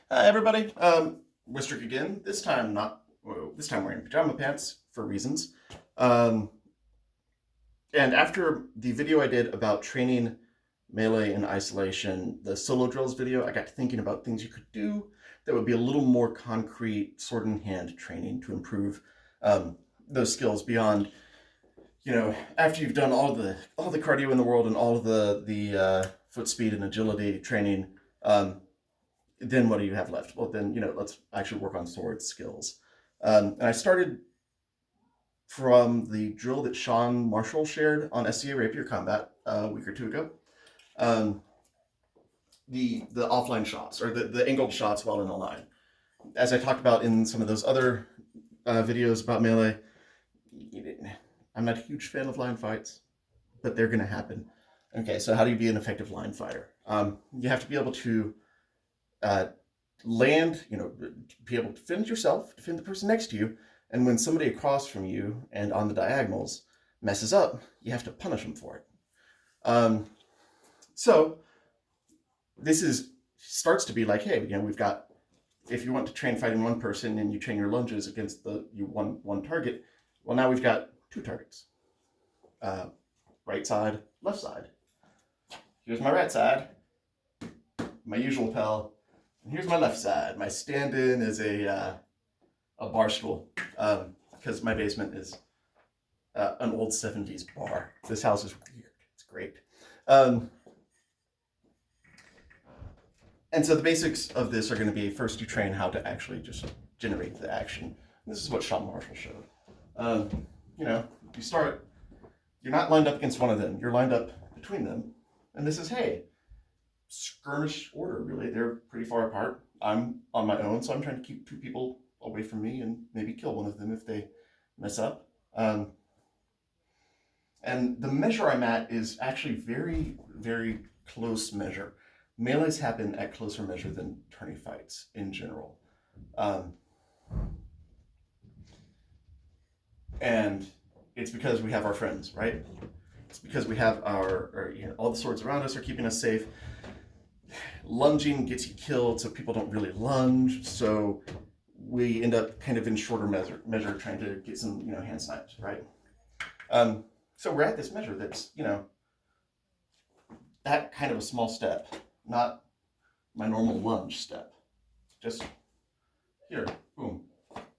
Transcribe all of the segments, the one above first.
Hi everybody, Wistric again. This time wearing pajama pants for reasons. Um, and after the video I did about training melee and isolation, the solo drills video, I got to thinking about things you could do that would be a little more concrete sword in hand training to improve those skills beyond, after you've done all the cardio in the world and all of the foot speed and agility training. Then what do you have left? Well, then, let's actually work on sword skills. And I started from the drill that Sean Marshall shared on SCA Rapier Combat a week or two ago. The offline shots, or the angled shots while in a line. As I talked about in some of those other videos about melee, I'm not a huge fan of line fights, but they're going to happen. Okay, so how do you be an effective line fighter? You have to be able to land, be able to defend yourself, defend the person next to you, and when somebody across from you and on the diagonals messes up, you have to punish them for it. So this starts to be like, hey, we've got, if you want to train fighting one person and you train your lunges against one target, well, now we've got two targets, right side, left side. Here's my right side, my usual pal. And here's my left side. My stand-in is a bar stool, because my basement is an old 70s bar. This house is weird. It's great. And so the basics of this are going to be, first you train how to actually just generate the action. And this is what Sean Marshall showed. You start, you're not lined up against one of them. You're lined up between them. And this is, hey, skirmish order, really. They're pretty far apart. I'm on my own, so I'm trying to keep two people away from me and maybe kill one of them if they mess up. And the measure I'm at is actually very, very close measure. Melees happen at closer measure than tourney fights in general. And it's because we have our friends, right? It's because we have all the swords around us are keeping us safe. Lunging gets you killed, so people don't really lunge. So we end up kind of in shorter measure trying to get some, hand snipes, right? So we're at this measure that's, that kind of a small step, not my normal lunge step. Just here, boom,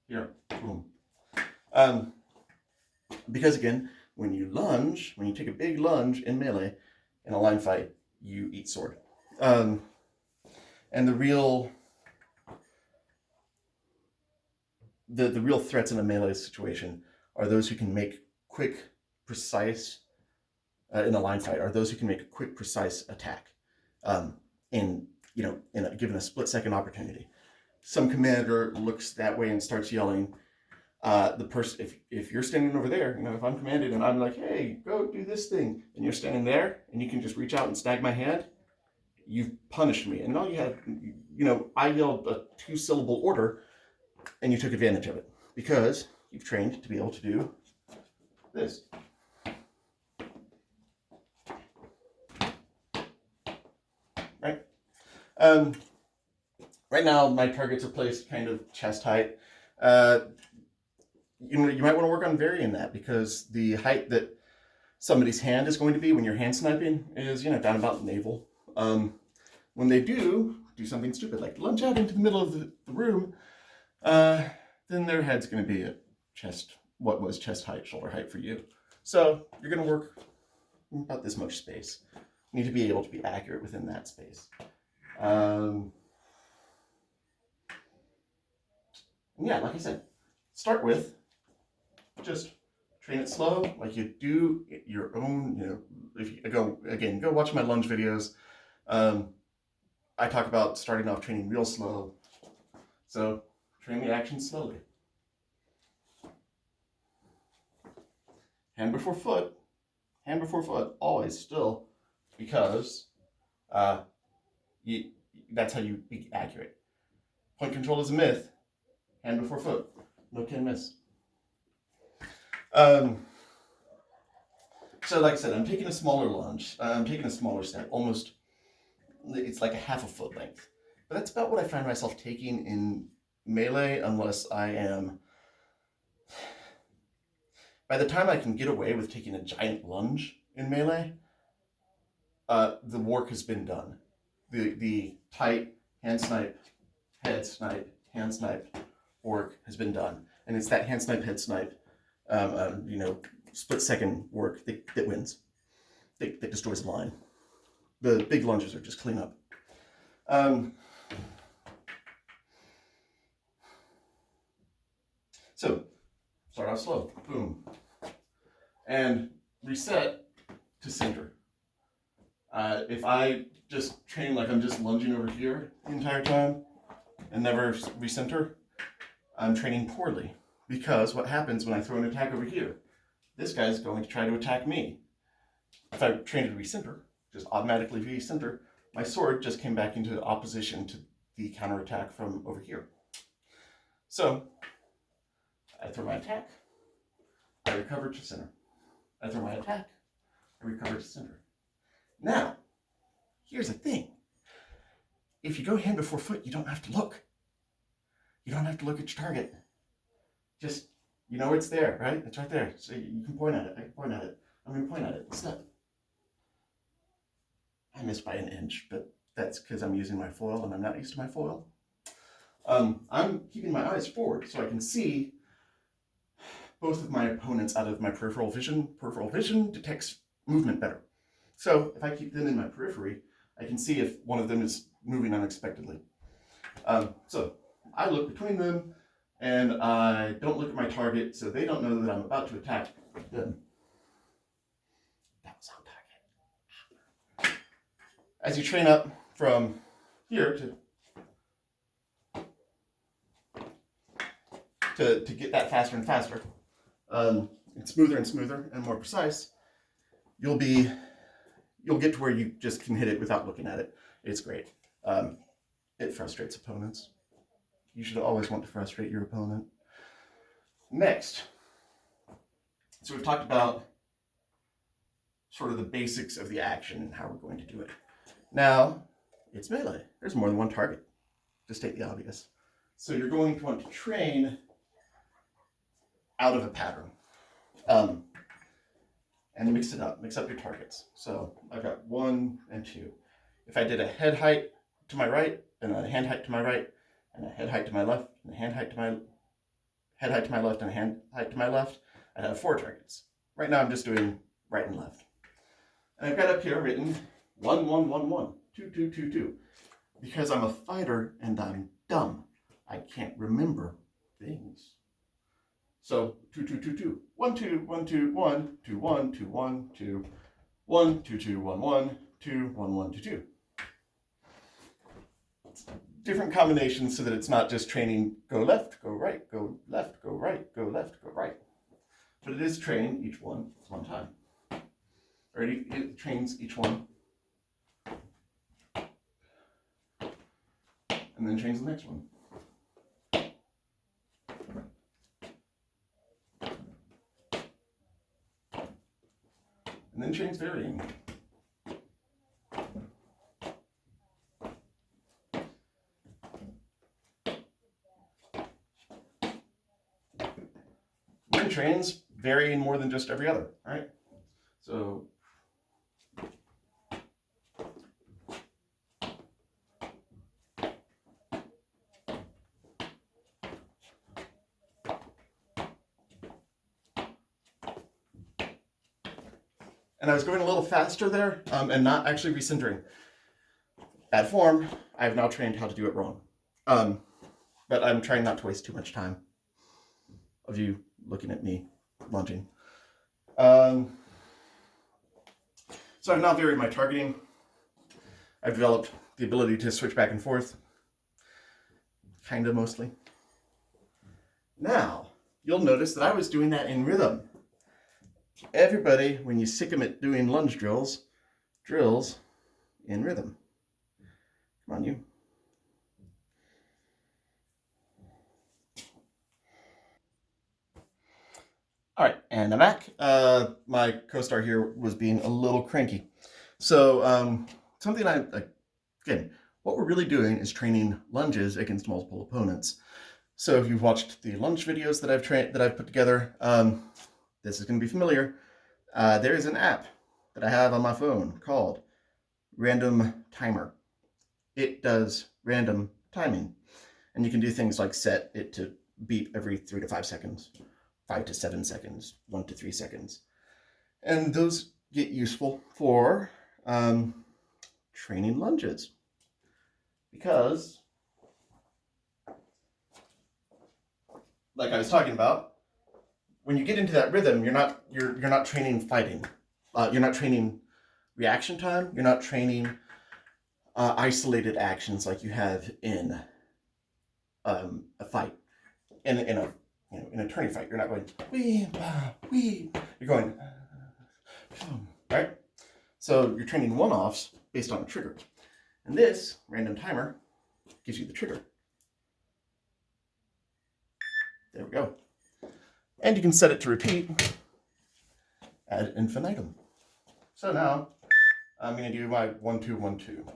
here, boom. Because again, when you take a big lunge in melee, in a line fight, you eat sword. And the real threats in a melee situation are those who can make quick, precise, in a line fight, are those who can make a quick, precise attack, given a split-second opportunity. Some commander looks that way and starts yelling. The person, if you're standing over there, if I'm commanded and I'm like, hey, go do this thing, and you're standing there and you can just reach out and snag my hand, you've punished me. And all you had, I yelled a 2-syllable order and you took advantage of it because you've trained to be able to do this. Right? Right now, my targets are placed kind of chest height. You might want to work on varying that because the height that somebody's hand is going to be when you're hand sniping is, down about navel. When they do something stupid, like lunge out into the middle of the room, then their head's going to be at what was chest height, shoulder height for you. So you're going to work about this much space. You need to be able to be accurate within that space. Yeah, like I said, start with just train it slow, like you do your own, if you go watch my lunge videos. I talk about starting off training real slow. So train the action slowly. Hand before foot, always still, because that's how you be accurate. Point control is a myth. Hand before foot, no can miss. So like I said, I'm taking a smaller lunge. I'm taking a smaller step, almost, it's like a half a foot length. But that's about what I find myself taking in melee, unless I am... By the time I can get away with taking a giant lunge in melee, the work has been done. The tight hand snipe, head snipe, hand snipe work has been done. And it's that hand snipe, head snipe, split second work that wins, that destroys the line. The big lunges are just cleanup. So, start off slow, boom. And reset to center. If I just train like I'm just lunging over here the entire time and never recenter, I'm training poorly. Because what happens when I throw an attack over here? This guy's going to try to attack me. If I train to recenter, just automatically recenter, my sword just came back into opposition to the counterattack from over here. So, I throw my attack, I recover to center. I throw my attack, I recover to center. Now, here's the thing. If you go hand before foot, you don't have to look. You don't have to look at your target. Just, you know it's there, right? It's right there. So you can point at it. I can point at it. I'm going to point at it instead. I missed by an inch, but that's because I'm using my foil and I'm not used to my foil. I'm keeping my eyes forward so I can see both of my opponents out of my peripheral vision. Peripheral vision detects movement better. So if I keep them in my periphery, I can see if one of them is moving unexpectedly. So I look between them and I don't look at my target so they don't know that I'm about to attack them. That was on target. As you train up from here to get that faster and faster, and smoother and smoother and more precise, you'll get to where you just can hit it without looking at it. It's great. It frustrates opponents. You should always want to frustrate your opponent. Next, so we've talked about sort of the basics of the action and how we're going to do it. Now, it's melee. There's more than one target, to state the obvious. So you're going to want to train out of a pattern. And mix it up, mix up your targets. So I've got 1 and 2. If I did a head height to my right, and a hand height to my right, and a head height to my left, and a hand height to my head height to my left, and a hand height to my left, I'd have 4 targets. Right now I'm just doing right and left. And I've got up here written 1, 1, 1, 1, 2, 2, 2, 2. Because I'm a fighter and I'm dumb, I can't remember things. So 2, 2, 2, 2. 1, 2, 1, 2, 1, 2, 1, 2, 1, 2, 1, 2, 2, 1, 1, 2, 1, 1, 2, 2. Different combinations so that it's not just training go left, go right, go left, go right, go left, go right. But it is training each one time. Or it trains each one. And then trains the next one. And then trains varying. And then trains varying more than just every other, right? So and I was going a little faster there and not actually recentering. Bad form. I have now trained how to do it wrong. But I'm trying not to waste too much time of you looking at me lunging. So I've now varied my targeting. I've developed the ability to switch back and forth. Kind of mostly. Now, you'll notice that I was doing that in rhythm. Everybody, when you sick them at doing lunge drills in rhythm. Come on, you. All right, and I'm back. My co-star here was being a little cranky. So something again, what we're really doing is training lunges against multiple opponents. So if you've watched the lunge videos that I've put together, this is going to be familiar. There is an app that I have on my phone called Random Timer. It does random timing, and you can do things like set it to beep every 3 to 5 seconds, 5 to 7 seconds, 1 to 3 seconds. And those get useful for training lunges, because like I was talking about, when you get into that rhythm, you're not training fighting. You're not training reaction time. You're not training isolated actions like you have in a fight. In a tourney fight, you're not going wee bah wee. You're going right. So you're training one-offs based on a trigger, and this random timer gives you the trigger. There we go. And you can set it to repeat ad infinitum. So now I'm going to do my 1 2 1 2.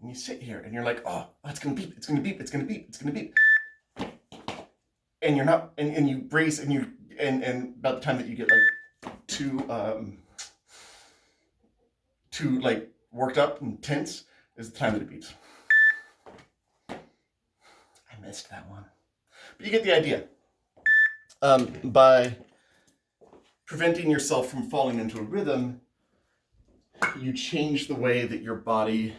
And you sit here and you're like, oh, it's going to beep, it's going to beep, it's going to beep, it's going to beep. And you're not, and you brace, and and about the time that you get like too like worked up and tense is the time that it beeps. I missed that one. But you get the idea. By preventing yourself from falling into a rhythm, you change the way that your body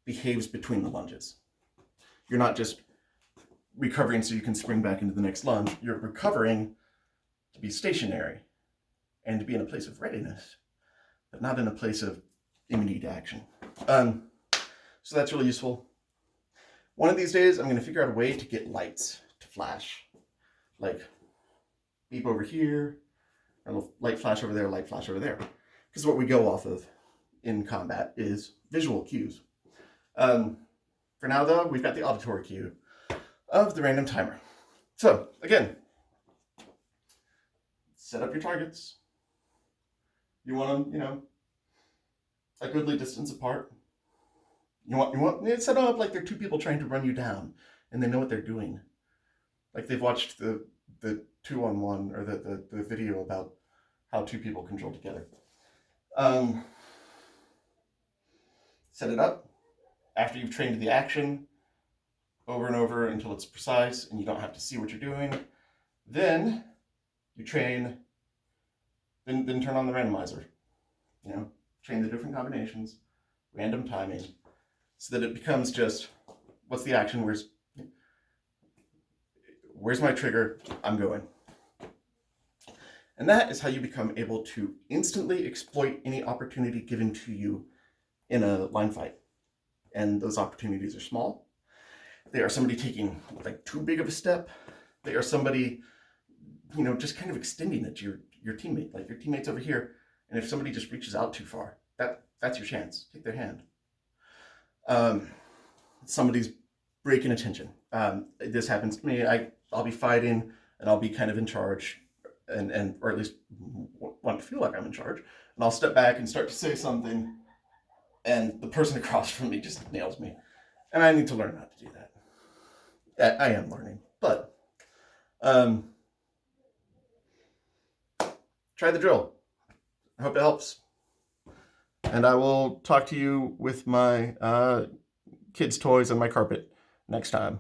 behaves between the lunges. You're not just recovering so you can spring back into the next lunge. You're recovering to be stationary and to be in a place of readiness, but not in a place of immediate action. So that's really useful. One of these days, I'm going to figure out a way to get lights to flash. Like beep over here, a little light flash over there, light flash over there. Because what we go off of in combat is visual cues. For now, though, we've got the auditory cue of the random timer. So, again, set up your targets. You want them, a goodly distance apart. You want set them up like they're two people trying to run you down, and they know what they're doing. Like they've watched the 2-on-1 or the video about how two people control together. Set it up after you've trained the action over and over until it's precise and you don't have to see what you're doing. Then you train, then turn on the randomizer. Train the different combinations, random timing, so that it becomes just, what's the action? Where's my trigger? I'm going. And that is how you become able to instantly exploit any opportunity given to you in a line fight. And those opportunities are small. They are somebody taking like too big of a step. They are somebody, just kind of extending it to your teammate. Like your teammate's over here, and if somebody just reaches out too far, that's your chance. Take their hand. Somebody's breaking attention. This happens to me. I'll be fighting, and I'll be kind of in charge, or at least want to feel like I'm in charge. And I'll step back and start to say something, and the person across from me just nails me. And I need to learn how to do that. I am learning, but try the drill. I hope it helps. And I will talk to you with my kids' toys and my carpet next time.